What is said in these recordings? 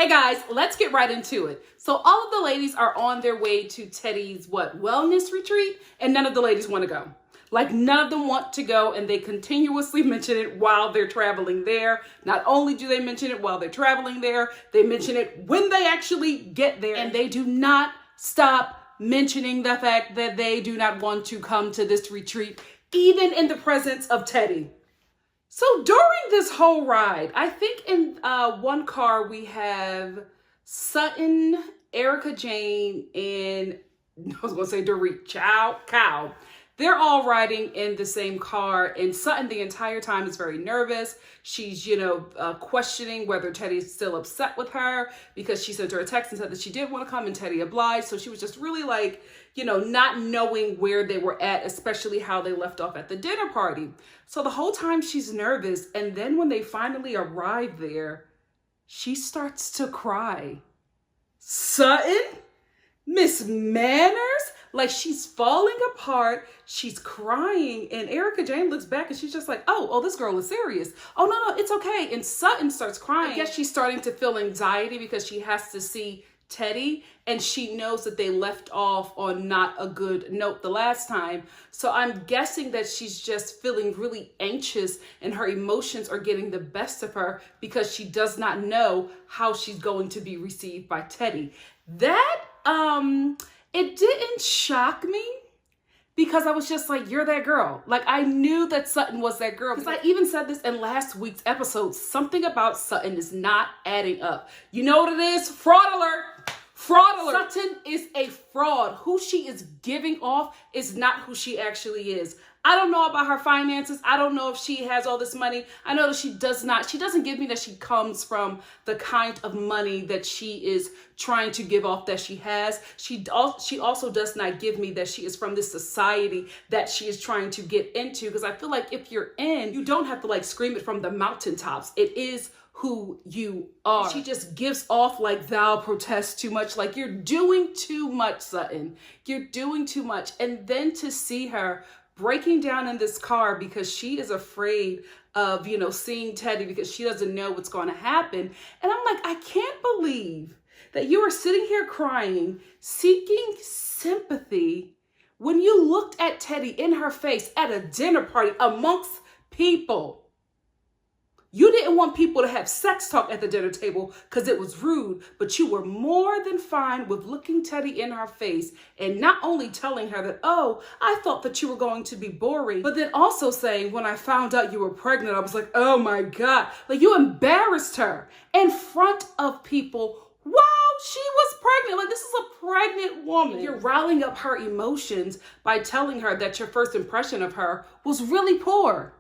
Hey guys, let's get right into it. So all of the ladies are on their way to Teddy's wellness retreat, and none of the ladies want to go. Like, none of them want to go, and they continuously mention it while they're traveling there. Not only do they mention it while they're traveling there, they mention it when they actually get there, and they do not stop mentioning the fact that they do not want to come to this retreat, even in the presence of Teddy. So during this whole ride, I think in one car we have Sutton, Erica Jane, and I was going to say Dorit, Cow. They're all riding in the same car, and Sutton the entire time is very nervous. She's, questioning whether Teddy's still upset with her because she sent her a text and said that she did want to come and Teddy obliged. So she was just really not knowing where they were at, especially how they left off at the dinner party. So the whole time she's nervous. And then when they finally arrive there, she starts to cry. Sutton? Miss Manners? Like, she's falling apart. She's crying. And Erica Jane looks back and she's just like, oh, this girl is serious. Oh, no, it's okay. And Sutton starts crying. I guess she's starting to feel anxiety because she has to see Teddy, and she knows that they left off on not a good note the last time. So I'm guessing that she's just feeling really anxious and her emotions are getting the best of her because she does not know how she's going to be received by Teddy. That, it didn't shock me because I was just like, you're that girl. Like, I knew that Sutton was that girl. Because I even said this in last week's episode. Something about Sutton is not adding up. You know what it is? Fraud alert. Fraud alert. Sutton is a fraud. Who she is giving off is not who she actually is. I don't know about her finances. I don't know if she has all this money. I know that she does not. She doesn't give me that she comes from the kind of money that she is trying to give off that she has. She also does not give me that she is from this society that she is trying to get into. Because I feel like if you're in, you don't have to scream it from the mountaintops. It is who you are. She just gives off like thou protest too much. Like, you're doing too much, Sutton. You're doing too much. And then to see her breaking down in this car because she is afraid of, seeing Teddy because she doesn't know what's going to happen. And I'm like, I can't believe that you are sitting here crying, seeking sympathy when you looked at Teddy in her face at a dinner party amongst people. You didn't want people to have sex talk at the dinner table because it was rude, but you were more than fine with looking Teddy in her face and not only telling her that, oh, I thought that you were going to be boring, but then also saying, when I found out you were pregnant, I was like, oh my God. Like, you embarrassed her in front of people while she was pregnant. Like, this is a pregnant woman. You're riling up her emotions by telling her that your first impression of her was really poor.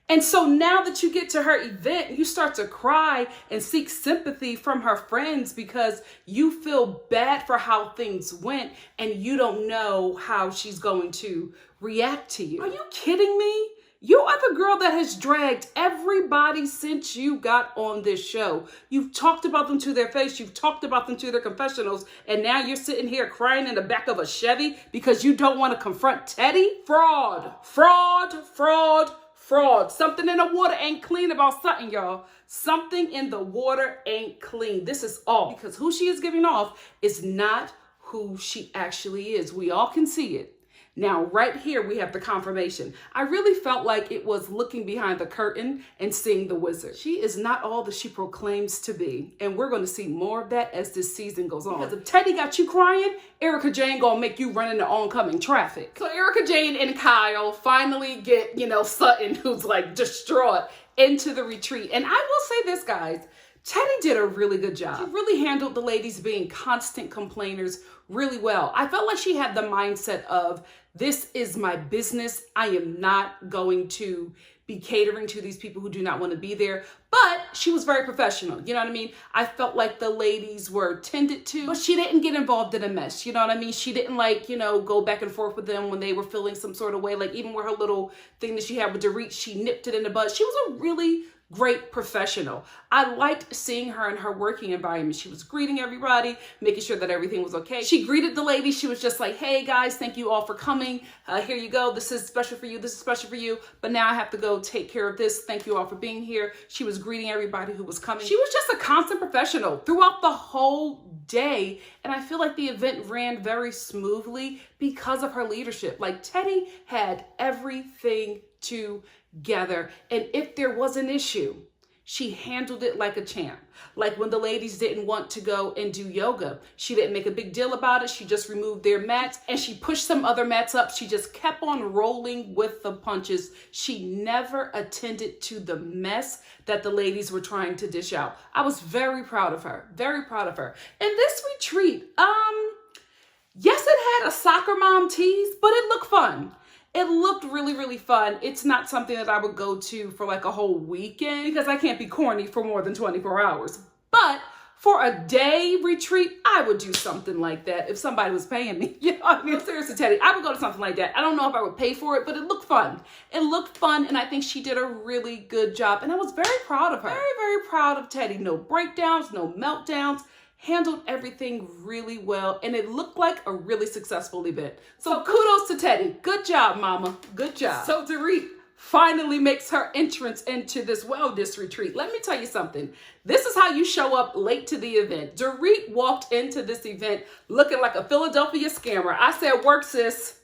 And so now that you get to her event, you start to cry and seek sympathy from her friends because you feel bad for how things went and you don't know how she's going to react to you. Are you kidding me? You are the girl that has dragged everybody since you got on this show. You've talked about them to their face. You've talked about them to their confessionals. And now you're sitting here crying in the back of a Chevy because you don't want to confront Teddy? Fraud, fraud, fraud. Fraud. Something in the water ain't clean about Sutton, y'all. Something in the water ain't clean. This is all because who she is giving off is not who she actually is. We all can see it. Now, right here, we have the confirmation. I really felt like it was looking behind the curtain and seeing the wizard. She is not all that she proclaims to be. And we're going to see more of that as this season goes on. Because if Teddy got you crying, Erica Jane going to make you run into oncoming traffic. So Erica Jane and Kyle finally get, Sutton, who's distraught, into the retreat. And I will say this, guys. Teddy did a really good job. She really handled the ladies being constant complainers really well. I felt like she had the mindset of, this is my business. I am not going to be catering to these people who do not want to be there. But she was very professional. You know what I mean? I felt like the ladies were tended to, but she didn't get involved in a mess. You know what I mean? She didn't go back and forth with them when they were feeling some sort of way. Like, even with her little thing that she had with Dorit, she nipped it in the bud. She was a really great professional. I liked seeing her in her working environment. She was greeting everybody, making sure that everything was okay. She greeted the ladies. She was just like, hey guys, thank you all for coming. Here you go. This is special for you. This is special for you. But now I have to go take care of this. Thank you all for being here. She was greeting everybody who was coming. She was just a constant professional throughout the whole day. And I feel like the event ran very smoothly because of her leadership. Like Teddy had everything together. And if there was an issue, she handled it like a champ. Like when the ladies didn't want to go and do yoga, she didn't make a big deal about it. She just removed their mats and she pushed some other mats up. She just kept on rolling with the punches. She never attended to the mess that the ladies were trying to dish out. I was very proud of her, very proud of her. And this retreat, yes, it had a soccer mom tease, but it looked fun. It looked really, really fun. It's not something that I would go to for like a whole weekend because I can't be corny for more than 24 hours. But for a day retreat, I would do something like that if somebody was paying me. You know what I mean? Seriously, Teddy, I would go to something like that. I don't know if I would pay for it, but it looked fun. It looked fun, and I think she did a really good job. And I was very proud of her. Very, very proud of Teddy. No breakdowns, no meltdowns. Handled everything really well, and it looked like a really successful event. So kudos to Teddy. Good job, mama. Good job. So Dorit finally makes her entrance into this wellness retreat. Let me tell you something. This is how you show up late to the event. Dorit walked into this event looking like a Philadelphia scammer. I said, work, sis.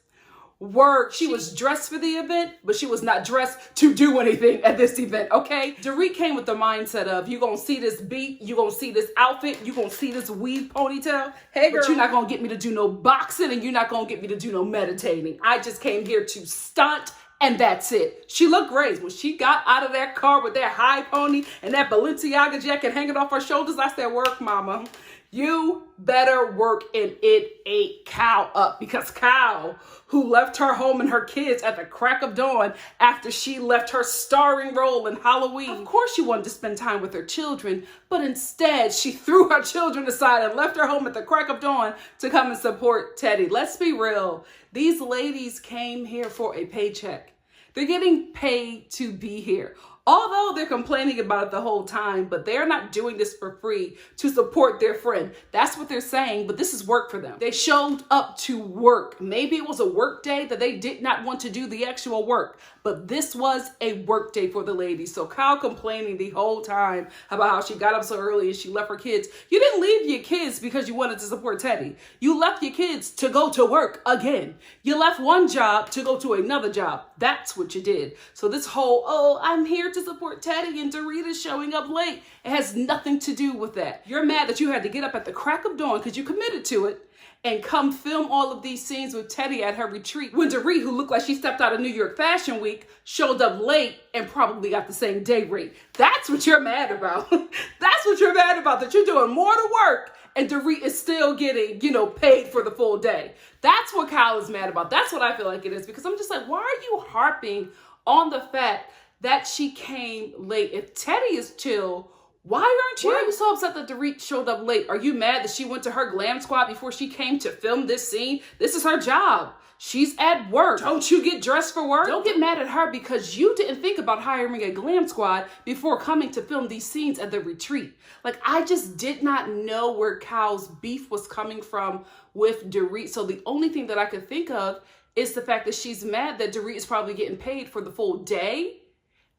Work. She was dressed for the event, but she was not dressed to do anything at this event, okay? Dorit came with the mindset of, you're going to see this beat, you're going to see this outfit, you're going to see this weave ponytail. Hey, girl. But you're not going to get me to do no boxing, and you're not going to get me to do no meditating. I just came here to stunt, and that's it. She looked great. When she got out of that car with that high pony and that Balenciaga jacket hanging off her shoulders, I said, work, mama. You better work, and it ate Cal up, because Cal, who left her home and her kids at the crack of dawn after she left her starring role in Halloween. Of course she wanted to spend time with her children, but instead she threw her children aside and left her home at the crack of dawn to come and support Teddy. Let's be real. These ladies came here for a paycheck. They're getting paid to be here. Although they're complaining about it the whole time, but they're not doing this for free to support their friend. That's what they're saying, but this is work for them. They showed up to work. Maybe it was a work day that they did not want to do the actual work, but this was a work day for the ladies. So Kyle complaining the whole time about how she got up so early and she left her kids. You didn't leave your kids because you wanted to support Teddy. You left your kids to go to work again. You left one job to go to another job. That's what you did. So this whole, oh, I'm here to support Teddy and Dorit is showing up late, it has nothing to do with that. You're mad that you had to get up at the crack of dawn because you committed to it and come film all of these scenes with Teddy at her retreat when Dorit, who looked like she stepped out of New York Fashion Week, showed up late and probably got the same day rate. That's what you're mad about. That's what you're mad about, that you're doing more to work and Dorit is still getting, paid for the full day. That's what Kyle is mad about. That's what I feel like it is, because I'm just like, why are you harping on the fact that she came late? If Teddy is chill, why aren't you? Why are you so upset that Dorit showed up late? Are you mad that she went to her glam squad before she came to film this scene? This is her job. She's at work. Don't you get dressed for work? Don't get mad at her because you didn't think about hiring a glam squad before coming to film these scenes at the retreat. Like, I just did not know where Kyle's beef was coming from with Dorit. So the only thing that I could think of is the fact that she's mad that Dorit is probably getting paid for the full day.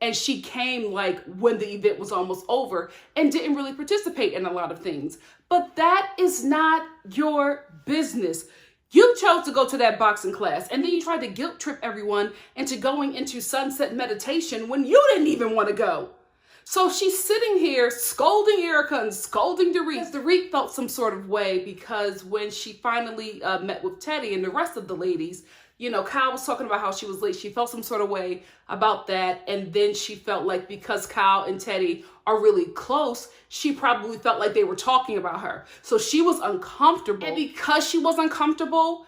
And she came like when the event was almost over and didn't really participate in a lot of things. But that is not your business. You chose to go to that boxing class and then you tried to guilt trip everyone into going into sunset meditation when you didn't even want to go. So she's sitting here scolding Erica and scolding Dorit. Dorit felt some sort of way because when she finally met with Teddy and the rest of the ladies, Kyle was talking about how she was late. She felt some sort of way about that. And then she felt like because Kyle and Teddy are really close, she probably felt like they were talking about her. So she was uncomfortable. And because she was uncomfortable,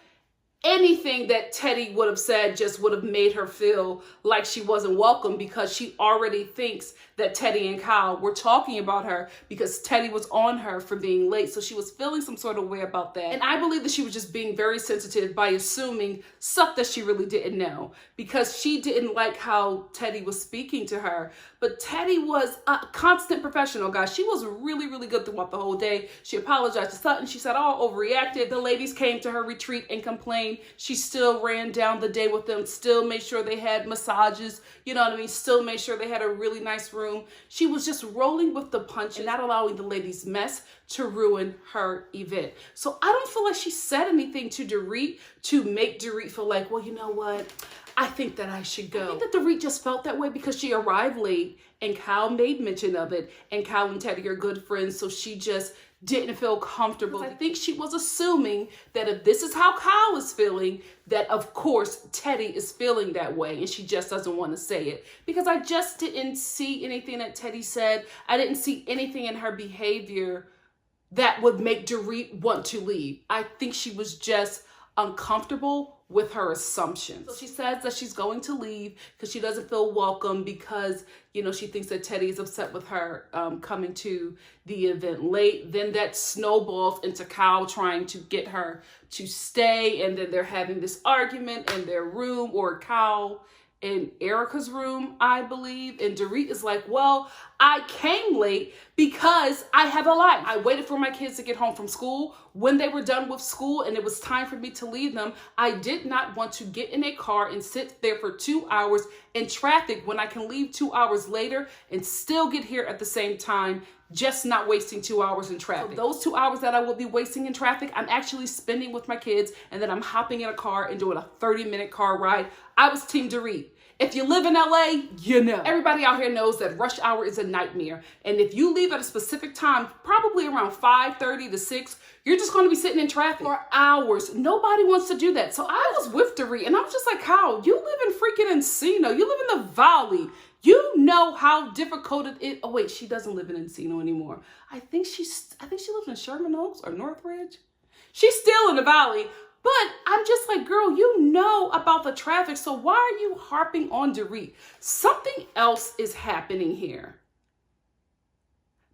anything that Teddy would have said just would have made her feel like she wasn't welcome, because she already thinks that Teddy and Kyle were talking about her because Teddy was on her for being late. So she was feeling some sort of way about that. And I believe that she was just being very sensitive by assuming stuff that she really didn't know, because she didn't like how Teddy was speaking to her. But Teddy was a constant professional, guys. She was really, really good throughout the whole day. She apologized to Sutton. She said, oh, overreacted. The ladies came to her retreat and complained. She still ran down the day with them, still made sure they had massages, you know what I mean? Still made sure they had a really nice room. She was just rolling with the punch and not allowing the ladies' mess to ruin her event. So I don't feel like she said anything to Dorit to make Dorit feel like, well, you know what? I think that I should go. I think that Dorit just felt that way because she arrived late and Kyle made mention of it, and Kyle and Teddy are good friends, so she just didn't feel comfortable. I think she was assuming that if this is how Kyle is feeling, that of course Teddy is feeling that way, and she just doesn't want to say it. Because I just didn't see anything that Teddy said. I didn't see anything in her behavior that would make Dorit want to leave. I think she was just uncomfortable with her assumptions. So she says that she's going to leave because she doesn't feel welcome, because, you know, she thinks that Teddy is upset with her coming to the event late. Then that snowballs into Kyle trying to get her to stay, and then they're having this argument in their room, or Kyle in Erica's room, I believe. And Dorit is like, well, I came late because I have a life. I waited for my kids to get home from school. When they were done with school and it was time for me to leave them, I did not want to get in a car and sit there for 2 hours in traffic when I can leave 2 hours later and still get here at the same time, just not wasting 2 hours in traffic. So those 2 hours that I will be wasting in traffic, I'm actually spending with my kids, and then I'm hopping in a car and doing a 30-minute car ride. I was Team Dorit. If you live in LA, you know. Everybody out here knows that rush hour is a nightmare. And if you leave at a specific time, probably around 5:30 to 6, you're just going to be sitting in traffic for hours. Nobody wants to do that. So I was with Dorit, and I was just like, Kyle, you live in freaking Encino. You live in the Valley. You know how difficult it is. Oh, wait, she doesn't live in Encino anymore. I think she lives in Sherman Oaks or Northridge. She's still in the Valley. But I'm just like, girl, you know about the traffic, so why are you harping on Dorit? Something else is happening here.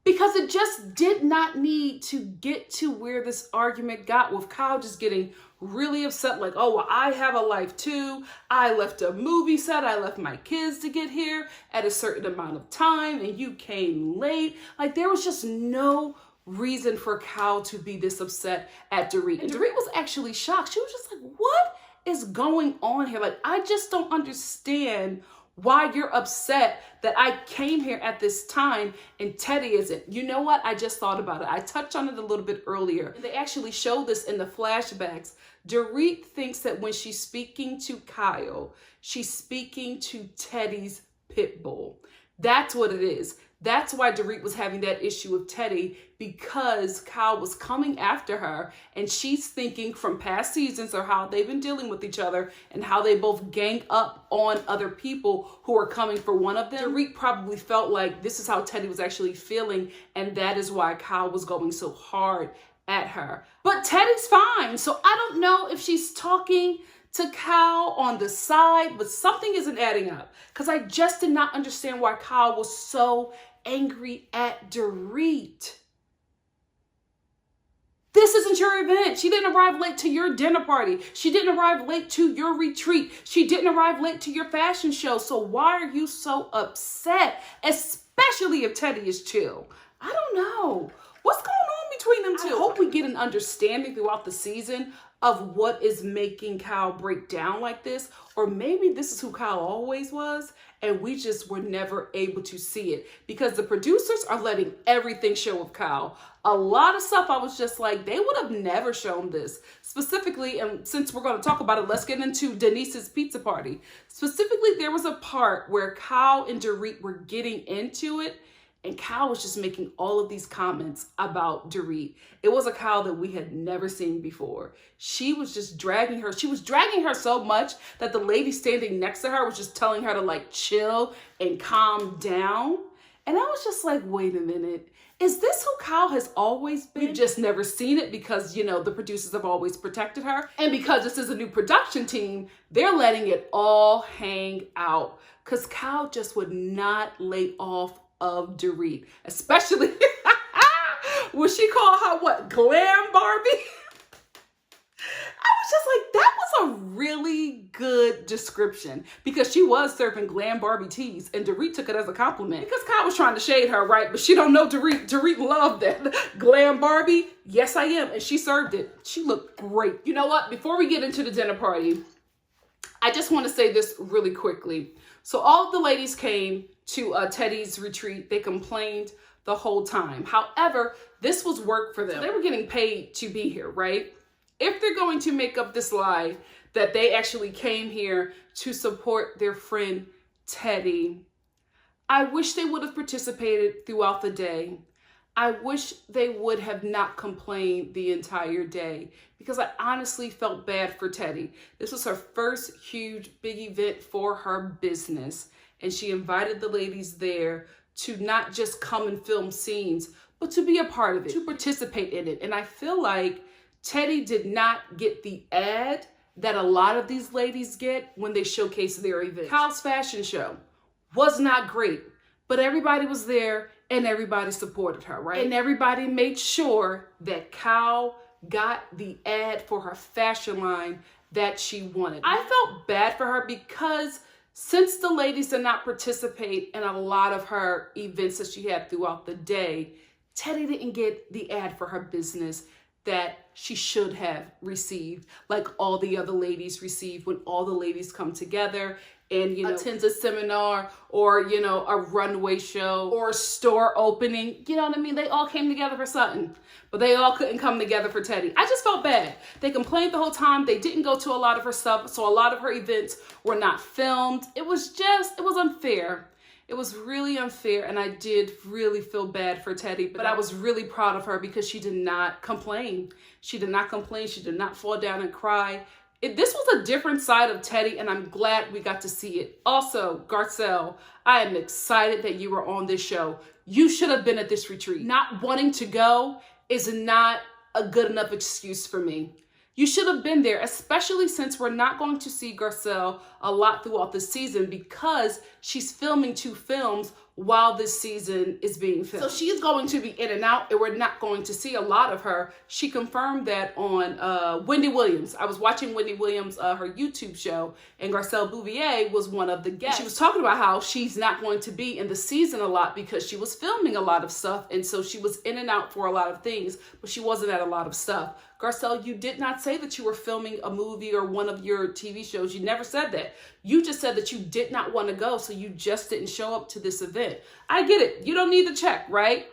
Because it just did not need to get to where this argument got, with Kyle just getting really upset, like, oh, well, I have a life too. I left a movie set. I left my kids to get here at a certain amount of time, and you came late. Like, there was just no reason for Kyle to be this upset at Dorit. And Dorit was actually shocked. She was just like, what is going on here? Like, I just don't understand why you're upset that I came here at this time and Teddy isn't. You know what? I just thought about it. I touched on it a little bit earlier. They actually showed this in the flashbacks. Dorit thinks that when she's speaking to Kyle, she's speaking to Teddy's pit bull. That's what it is. That's why Dorit was having that issue with Teddy, because Kyle was coming after her, and she's thinking from past seasons or how they've been dealing with each other and how they both gang up on other people who are coming for one of them. Dorit probably felt like this is how Teddy was actually feeling, and that is why Kyle was going so hard at her. But Teddy's fine, so I don't know if she's talking to Kyle on the side, but something isn't adding up, because I just did not understand why Kyle was so angry at Dorit. This isn't your event. She didn't arrive late to your dinner party. She didn't arrive late to your retreat. She didn't arrive late to your fashion show. So why are you so upset? Especially if Teddy is chill. I don't know. What's going on between them two? I hope we get an understanding throughout the season of what is making Kyle break down like this. Or maybe this is who Kyle always was, and we just were never able to see it, because the producers are letting everything show with Kyle. A lot of stuff I was just like, they would have never shown this. Specifically, and since we're going to talk about it, let's get into Denise's pizza party. Specifically, there was a part where Kyle and Dorit were getting into it, and Kyle was just making all of these comments about Dorit. It was a Kyle that we had never seen before. She was just dragging her. She was dragging her so much that the lady standing next to her was just telling her to like chill and calm down. And I was just like, wait a minute. Is this who Kyle has always been? We've just never seen it because, you know, the producers have always protected her. And because this is a new production team, they're letting it all hang out. Because Kyle just would not lay off of Dorit. Especially when she called her, what, Glam Barbie? I was just like, that was a really good description because she was serving Glam Barbie teas and Dorit took it as a compliment because Kyle was trying to shade her, right? But she don't know Dorit. Dorit loved that. Glam Barbie, yes I am. And she served it. She looked great. You know what? Before we get into the dinner party, I just want to say this really quickly. So all of the ladies came to Teddy's retreat. They complained the whole time. However, this was work for them. So they were getting paid to be here, right? If they're going to make up this lie that they actually came here to support their friend Teddy, I wish they would have participated throughout the day. I wish they would have not complained the entire day because I honestly felt bad for Teddy. This was her first huge big event for her business, and she invited the ladies there to not just come and film scenes, but to be a part of it, to participate in it. And I feel like Teddy did not get the ad that a lot of these ladies get when they showcase their event. Kyle's fashion show was not great, but everybody was there and everybody supported her, right? And everybody made sure that Kyle got the ad for her fashion line that she wanted. I felt bad for her because since the ladies did not participate in a lot of her events that she had throughout the day, Teddy didn't get the ad for her business that she should have received, like all the other ladies receive when all the ladies come together and, you know, attends a seminar or, you know, a runway show or a store opening. You know what I mean? They all came together for something, but they all couldn't come together for Teddy. I just felt bad. They complained the whole time. They didn't go to a lot of her stuff, so a lot of her events were not filmed. It was unfair. It was really unfair, and I did really feel bad for Teddy, but I was really proud of her because she did not complain. She did not complain. She did not fall down and cry. This was a different side of Teddy, and I'm glad we got to see it. Also, Garcelle, I am excited that you were on this show. You should have been at this retreat. Not wanting to go is not a good enough excuse for me. You should have been there, especially since we're not going to see Garcelle a lot throughout the season because she's filming 2 films while this season is being filmed. So she is going to be in and out, and we're not going to see a lot of her. She confirmed that on Wendy Williams. I was watching Wendy Williams, her YouTube show, and Garcelle Bouvier was one of the guests. She was talking about how she's not going to be in the season a lot because she was filming a lot of stuff, and so she was in and out for a lot of things, but she wasn't at a lot of stuff. Garcelle, you did not say that you were filming a movie or one of your TV shows. You never said that. You just said that you did not want to go, so you just didn't show up to this event. I get it. You don't need the check, right?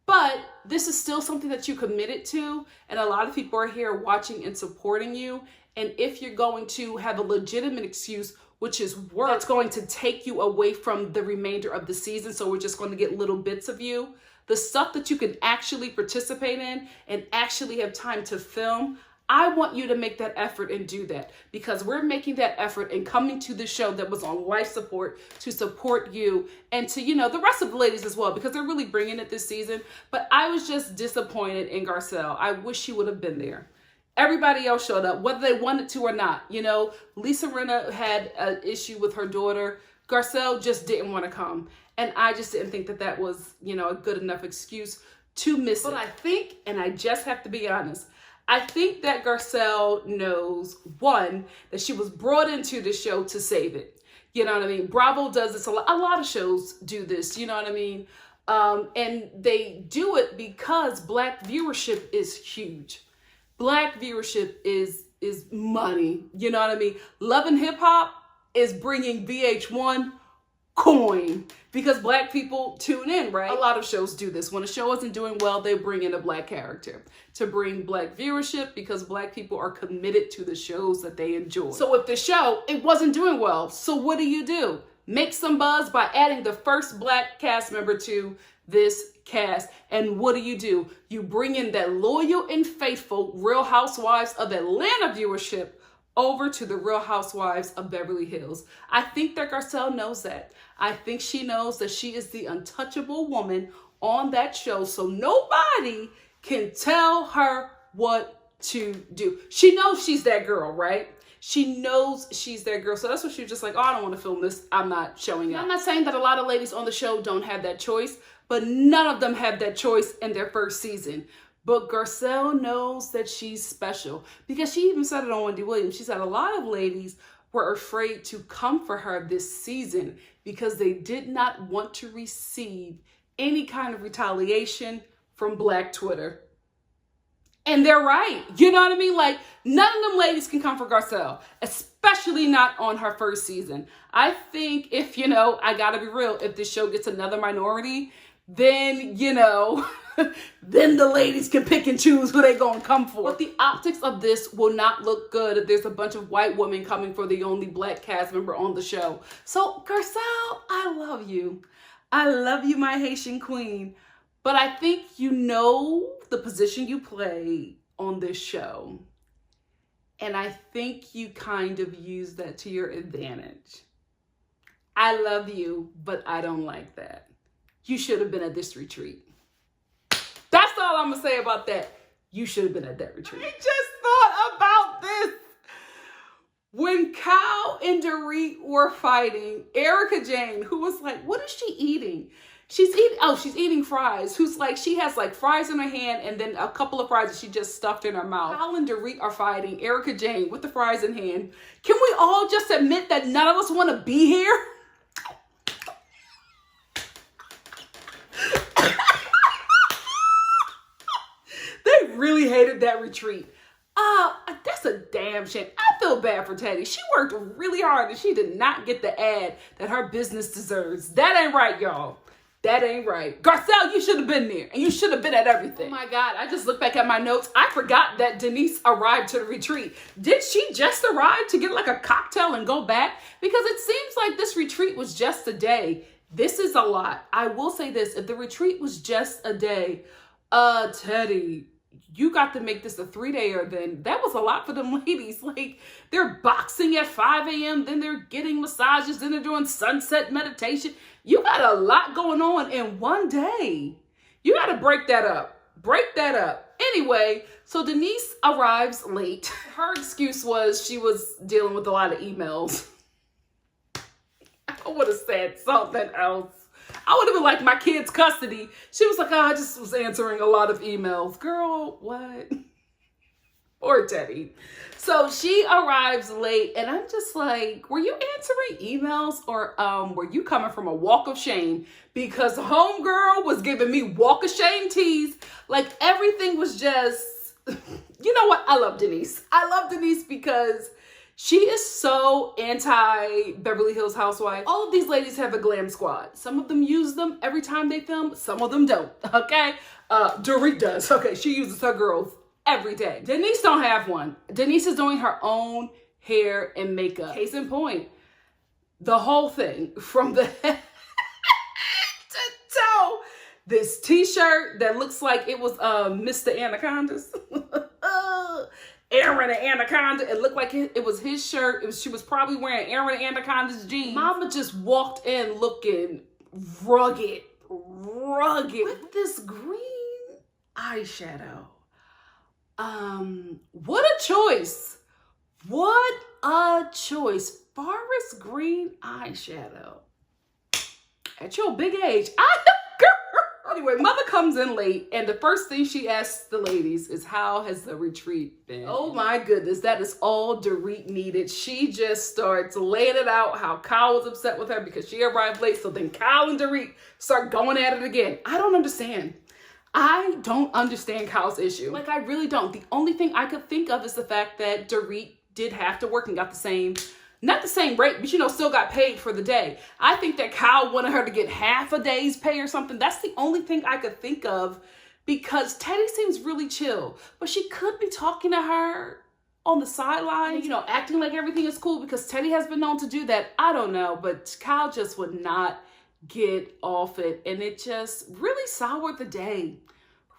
But this is still something that you committed to, and a lot of people are here watching and supporting you. And if you're going to have a legitimate excuse, which is work, that's going to take you away from the remainder of the season, so we're just going to get little bits of you. The stuff that you can actually participate in and actually have time to film, I want you to make that effort and do that because we're making that effort and coming to the show that was on life support to support you and to, you know, the rest of the ladies as well because they're really bringing it this season. But I was just disappointed in Garcelle. I wish she would have been there. Everybody else showed up, whether they wanted to or not. You know, Lisa Rinna had an issue with her daughter. Garcelle just didn't want to come. And I just didn't think that that was, you know, a good enough excuse to miss it. But I think, and I just have to be honest, I think that Garcelle knows, one, that she was brought into the show to save it. You know what I mean? Bravo does this a lot. A lot of shows do this, you know what I mean? And they do it because Black viewership is huge. Black viewership is money, you know what I mean? Love and Hip Hop is bringing VH1 coin because Black people tune in, right? A lot of shows do this. When a show isn't doing well, they bring in a Black character to bring Black viewership because Black people are committed to the shows that they enjoy. So if the show, it wasn't doing well, so what do? Make some buzz by adding the first Black cast member to this cast. And what do? You bring in that loyal and faithful Real Housewives of Atlanta viewership over to the Real Housewives of Beverly Hills. I think that Garcelle knows that. I think she knows that she is the untouchable woman on that show so nobody can tell her what to do. She knows she's that girl, right? She knows she's that girl. So that's what she was just like, oh, I don't want to film this. I'm not showing up. I'm not saying that a lot of ladies on the show don't have that choice, but none of them have that choice in their first season. But Garcelle knows that she's special because she even said it on Wendy Williams. She said a lot of ladies were afraid to come for her this season because they did not want to receive any kind of retaliation from Black Twitter. And they're right. You know what I mean? Like, none of them ladies can come for Garcelle, especially not on her first season. I think if, I gotta be real, if this show gets another minority, then, then the ladies can pick and choose who they gonna come for. But the optics of this will not look good if there's a bunch of white women coming for the only Black cast member on the show. So, Garcelle, I love you. I love you, my Haitian queen. But I think you know the position you play on this show. And I think you kind of use that to your advantage. I love you, but I don't like that. You should have been at this retreat. That's all I'm going to say about that. You should have been at that retreat. I just thought about this. When Kyle and Dorit were fighting, Erica Jane, who was like, what is she eating? She's eating fries. Who's like, she has like fries in her hand and then a couple of fries that she just stuffed in her mouth. Kyle and Dorit are fighting Erica Jane with the fries in hand. Can we all just admit that none of us want to be here? They really hated that retreat. That's a damn shame. I feel bad for Teddy. She worked really hard and she did not get the ad that her business deserves. That ain't right, y'all. That ain't right. Garcelle, you should have been there. And you should have been at everything. Oh my God, I just looked back at my notes. I forgot that Denise arrived to the retreat. Did she just arrive to get like a cocktail and go back? Because it seems like this retreat was just a day. This is a lot. I will say this. If the retreat was just a day, Teddy, you got to make this a 3-dayer then. That was a lot for them ladies. Like, they're boxing at 5 a.m., then they're getting massages, then they're doing sunset meditation. You got a lot going on in one day. You got to break that up. Break that up. Anyway, so Denise arrives late. Her excuse was she was dealing with a lot of emails. I would have said something else. I would have been like, my kid's custody. She was like, oh, I just was answering a lot of emails. Girl, what? Or Teddy. So she arrives late and I'm just like, were you answering emails or were you coming from a walk of shame? Because homegirl was giving me walk of shame teas. Like everything was just, you know what? I love Denise. I love Denise because she is so anti-Beverly Hills Housewife. All of these ladies have a glam squad. Some of them use them every time they film. Some of them don't, okay? Dorit does. Okay, she uses her girls every day. Denise don't have one. Denise is doing her own hair and makeup. Case in point, the whole thing from the head to toe. This t-shirt that looks like it was Mr. Anaconda's. Aaron and Anaconda. It looked like it was his shirt. She was probably wearing Aaron and Anaconda's jeans. Mama just walked in looking rugged with this green eyeshadow. What a choice. What a choice. Forest green eyeshadow. At your big age. Anyway, mother comes in late and the first thing she asks the ladies is, how has the retreat been? Oh my goodness, that is all Dorit needed. She just starts laying it out how Kyle was upset with her because she arrived late. So then Kyle and Dorit start going at it again. I don't understand. I don't understand Kyle's issue. Like, I really don't. The only thing I could think of is the fact that Dorit did have to work and got the same, not the same rate, but still got paid for the day. I think that Kyle wanted her to get half a day's pay or something. That's the only thing I could think of because Teddy seems really chill, but she could be talking to her on the sideline, acting like everything is cool because Teddy has been known to do that. I don't know, but Kyle just would not get off it. And it just really soured the day.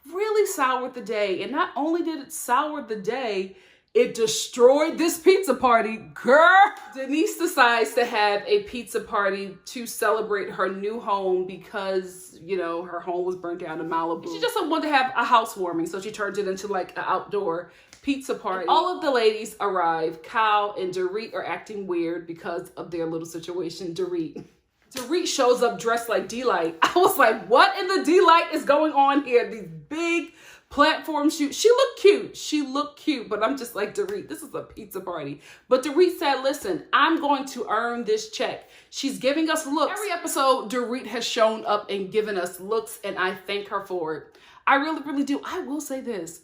Really soured the day. And not only did it sour the day, It destroyed this pizza party, girl. Denise decides to have a pizza party to celebrate her new home because, you know, her home was burnt down in Malibu. She just wanted to have a housewarming, so she turns it into like an outdoor pizza party. All of the ladies arrive. Kyle and Dorit are acting weird because of their little situation. Dorit shows up dressed like D-Light. I was like, what in the D-Light is going on here? These big platform shoes. She looked cute, but I'm just like, Dorit, this is a pizza party. But Dorit said, listen, I'm going to earn this check. She's giving us looks. Every episode, Dorit has shown up and given us looks, and I thank her for it. I really, really do. I will say this.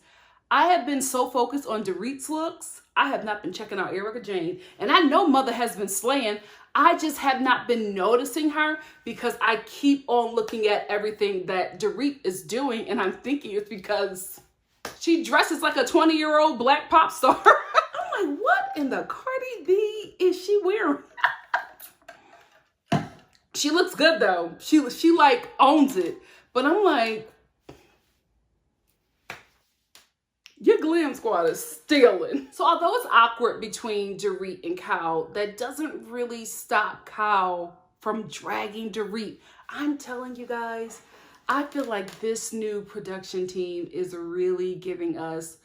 I have been so focused on Dorit's looks, I have not been checking out Erica Jane. And I know Mother has been slaying. I just have not been noticing her because I keep on looking at everything that Dorit is doing. And I'm thinking it's because she dresses like a 20-year-old black pop star. I'm like, what in the Cardi B is she wearing? She looks good though. She like owns it. But I'm like, your glam squad is stealing. So although it's awkward between Dorit and Kyle, that doesn't really stop Kyle from dragging Dorit. I'm telling you guys, I feel like this new production team is really giving us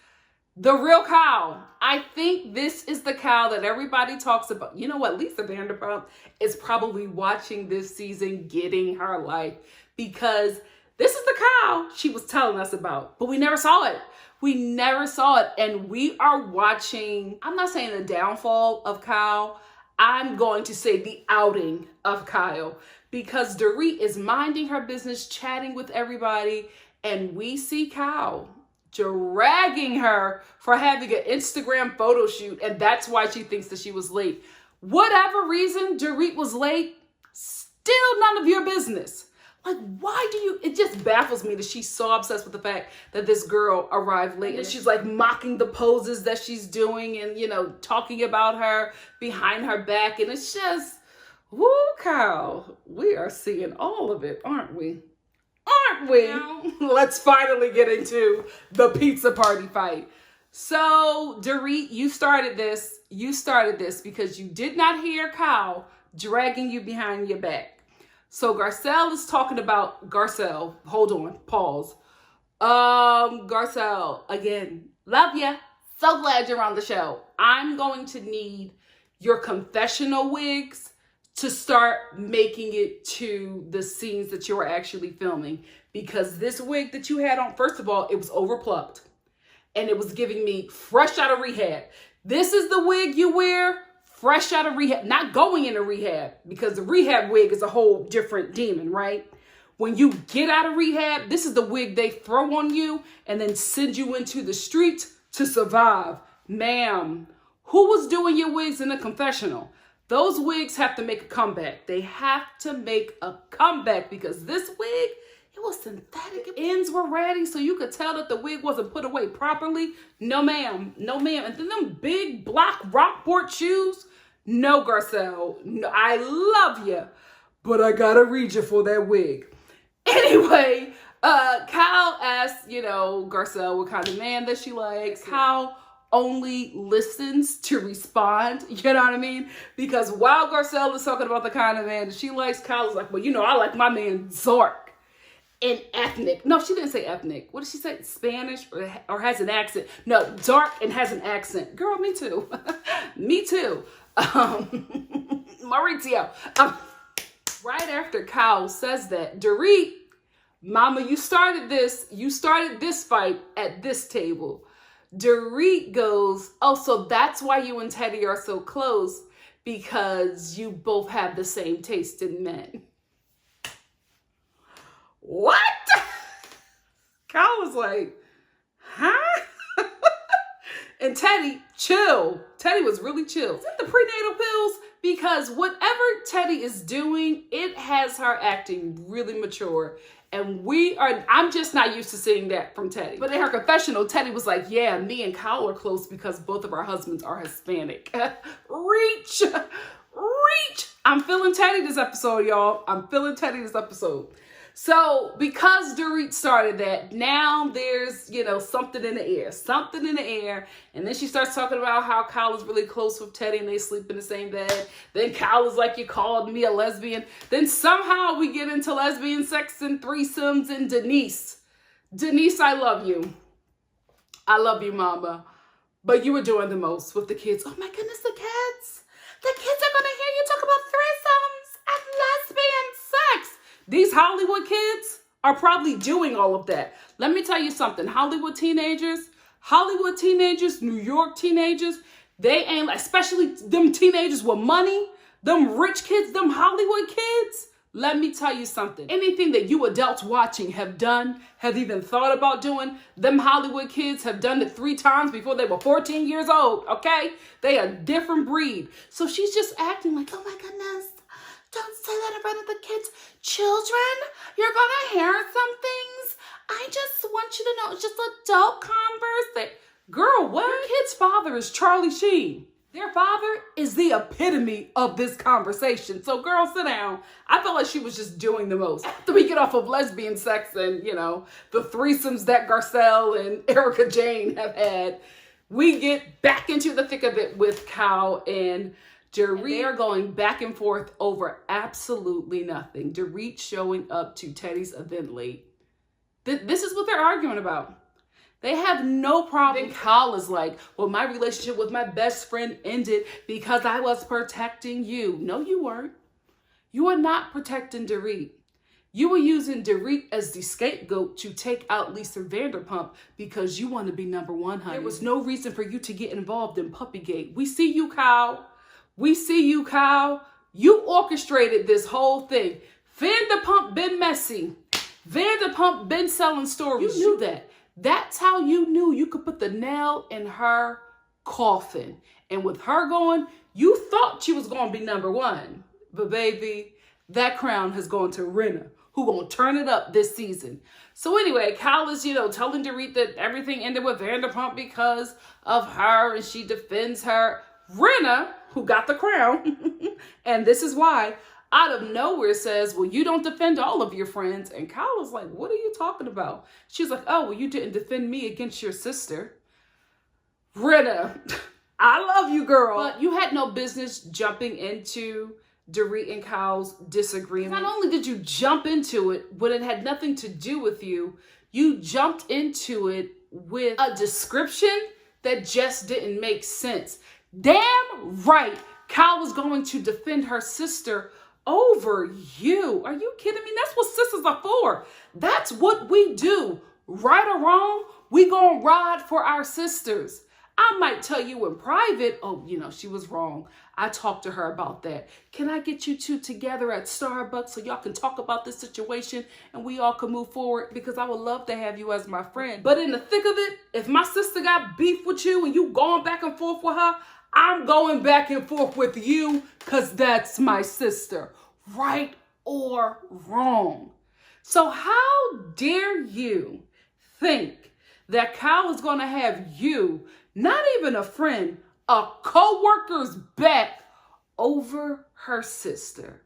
the real Kyle. I think this is the Kyle that everybody talks about. You know what? Lisa Vanderpump is probably watching this season getting her life because this is the Kyle she was telling us about, but we never saw it. We never saw it, and we are watching, I'm not saying the downfall of Kyle, I'm going to say the outing of Kyle, because Dorit is minding her business, chatting with everybody, and we see Kyle dragging her for having an Instagram photo shoot, and that's why she thinks that she was late. Whatever reason Dorit was late, still none of your business. Like, why do you, it just baffles me that she's so obsessed with the fact that this girl arrived late and she's like mocking the poses that she's doing and, you know, talking about her behind her back. And it's just, woo, Kyle, we are seeing all of it, aren't we? Aren't we? Now, let's finally get into the pizza party fight. So, Dorit, you started this because you did not hear Kyle dragging you behind your back. So Garcelle is talking about Garcelle. Hold on, pause. Garcelle, again, love ya. So glad you're on the show. I'm going to need your confessional wigs to start making it to the scenes that you are actually filming. Because this wig that you had on, first of all, it was overplucked. And it was giving me fresh out of rehab. This is the wig you wear fresh out of rehab, not going into rehab, because the rehab wig is a whole different demon, right? When you get out of rehab, this is the wig they throw on you and then send you into the streets to survive. Ma'am, who was doing your wigs in the confessional? Those wigs have to make a comeback. They have to make a comeback because this wig, it was synthetic. Ends were ratty, so you could tell that the wig wasn't put away properly. No, ma'am. No, ma'am. And then them big black Rockport shoes. No, Garcelle. No, I love you, but I gotta read you for that wig. Anyway, Kyle asked, you know, Garcelle what kind of man that she likes. Kyle only listens to respond, you know what I mean? Because while Garcelle is talking about the kind of man that she likes, Kyle is like, well, you know, I like my man Zark. And ethnic. No, she didn't say ethnic. What did she say? Spanish or has an accent? No, dark and has an accent. Girl, me too. Me too. Maurizio. Right after Kyle says that, Dorit, mama, you started this fight at this table. Dorit goes, oh, so that's why you and Teddy are so close, because you both have the same taste in men. What? Kyle was like, huh? And Teddy, chill. Teddy was really chill. Is it the prenatal pills? Because whatever Teddy is doing, it has her acting really mature. And I'm just not used to seeing that from Teddy. But in her confessional, Teddy was like, yeah, me and Kyle are close because both of our husbands are Hispanic. Reach. I'm feeling Teddy this episode, y'all. I'm feeling Teddy this episode. So because Dorit started that, now there's, something in the air. And then she starts talking about how Kyle is really close with Teddy and they sleep in the same bed. Then Kyle is like, you called me a lesbian. Then somehow we get into lesbian sex and threesomes and Denise. Denise, I love you. I love you, mama. But you were doing the most with the kids. Oh my goodness, the kids. The kids are going to hear you talk about threesomes and lesbian sex. These Hollywood kids are probably doing all of that. Let me tell you something. Hollywood teenagers, New York teenagers, they ain't, especially them teenagers with money, them rich kids, them Hollywood kids. Let me tell you something. Anything that you adults watching have done, have even thought about doing, them Hollywood kids have done it 3 times before they were 14 years old, okay? They a different breed. So she's just acting like, oh my goodness, don't say that in front of the kids. Children, you're gonna hear some things. I just want you to know it's just adult converse. Girl, what? Your kid's father is Charlie Sheen. Their father is the epitome of this conversation. So girl, sit down. I felt like she was just doing the most. After we get off of lesbian sex and, the threesomes that Garcelle and Erica Jane have had, we get back into the thick of it with Kyle and Dorit. They are going back and forth over absolutely nothing. Dorit showing up to Teddy's event late. This is what they're arguing about. They have no problem. Then Kyle is like, well, my relationship with my best friend ended because I was protecting you. No, you weren't. You are not protecting Dorit. You were using Dorit as the scapegoat to take out Lisa Vanderpump because you want to be number one, honey. There was no reason for you to get involved in Puppygate. We see you, Kyle. We see you, Kyle. You orchestrated this whole thing. Vanderpump been messy. Vanderpump been selling stories. You knew that. That's how you knew you could put the nail in her coffin. And with her going, you thought she was going to be number one. But baby, that crown has gone to Rinna, who gonna turn it up this season. So anyway, Kyle is, telling Dorit that everything ended with Vanderpump because of her and she defends her. Rinna, who got the crown, and this is why, out of nowhere says, well, you don't defend all of your friends. And Kyle is like, what are you talking about? She's like, oh, well, you didn't defend me against your sister. Rinna, I love you, girl. But you had no business jumping into Dorit and Kyle's disagreement. Not only did you jump into it when it had nothing to do with you, you jumped into it with a description that just didn't make sense. Damn right, Kyle was going to defend her sister over you. Are you kidding me? That's what sisters are for. That's what we do. Right or wrong, we gonna ride for our sisters. I might tell you in private, oh, she was wrong. I talked to her about that. Can I get you two together at Starbucks so y'all can talk about this situation and we all can move forward? Because I would love to have you as my friend. But in the thick of it, if my sister got beef with you and you going back and forth with her, I'm going back and forth with you because that's my sister. Right or wrong. So how dare you think that Kyle is going to have you, not even a friend, a co-worker's back over her sister?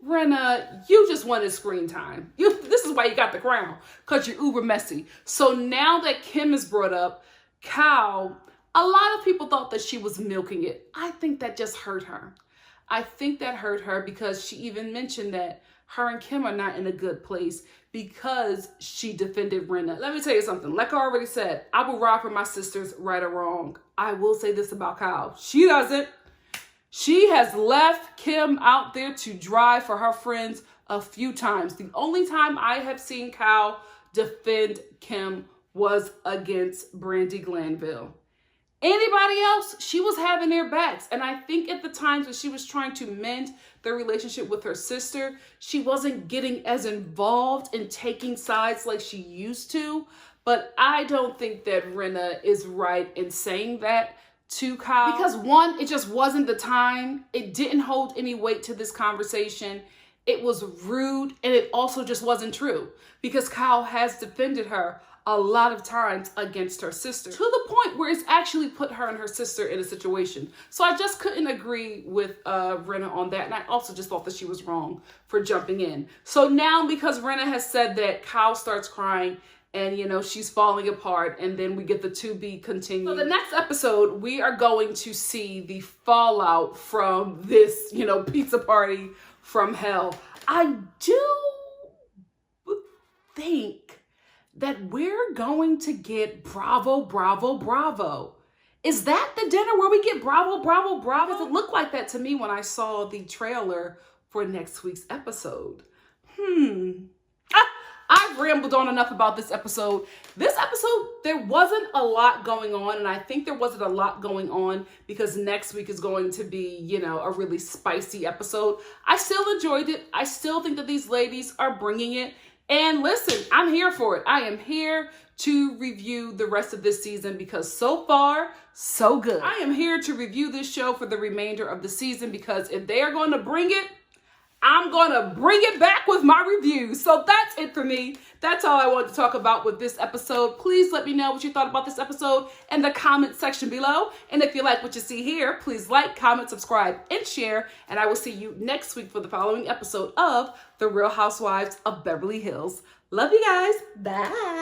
Rinna, you just wanted screen time. This is why you got the crown, because you're uber messy. So now that Kim is brought up, Kyle, a lot of people thought that she was milking it. I think that just hurt her. I think that hurt her because she even mentioned that her and Kim are not in a good place because she defended Rinna. Let me tell you something. Like I already said, I will ride for my sisters, right or wrong. I will say this about Kyle. She doesn't. She has left Kim out there to dry for her friends a few times. The only time I have seen Kyle defend Kim was against Brandy Glanville. Anybody else, she was having their backs. And I think at the times when she was trying to mend the relationship with her sister, she wasn't getting as involved in taking sides like she used to. But I don't think that Rinna is right in saying that to Kyle. Because one, it just wasn't the time. It didn't hold any weight to this conversation. It was rude, and it also just wasn't true. Because Kyle has defended her a lot of times against her sister, to the point where it's actually put her and her sister in a situation. So I just couldn't agree with Rinna on that. And I also just thought that she was wrong for jumping in. So now, because Rinna has said that, Kyle starts crying and, you know, she's falling apart, and then we get the to be continued. So the next episode, we are going to see the fallout from this, you know, pizza party from hell. I do think that we're going to get Bravo, Bravo, Bravo. Is that the dinner where we get Bravo, Bravo, Bravo? Because it looked like that to me when I saw the trailer for next week's episode. I've rambled on enough about this episode. This episode, there wasn't a lot going on, and I think there wasn't a lot going on because next week is going to be, you know, a really spicy episode. I still enjoyed it. I still think that these ladies are bringing it. And listen, I'm here for it. I am here to review the rest of this season because so far, so good. I am here to review this show for the remainder of the season because if they are going to bring it, I'm going to bring it back with my review. So that's it for me. That's all I wanted to talk about with this episode. Please let me know what you thought about this episode in the comment section below. And if you like what you see here, please like, comment, subscribe, and share. And I will see you next week for the following episode of The Real Housewives of Beverly Hills. Love you guys. Bye.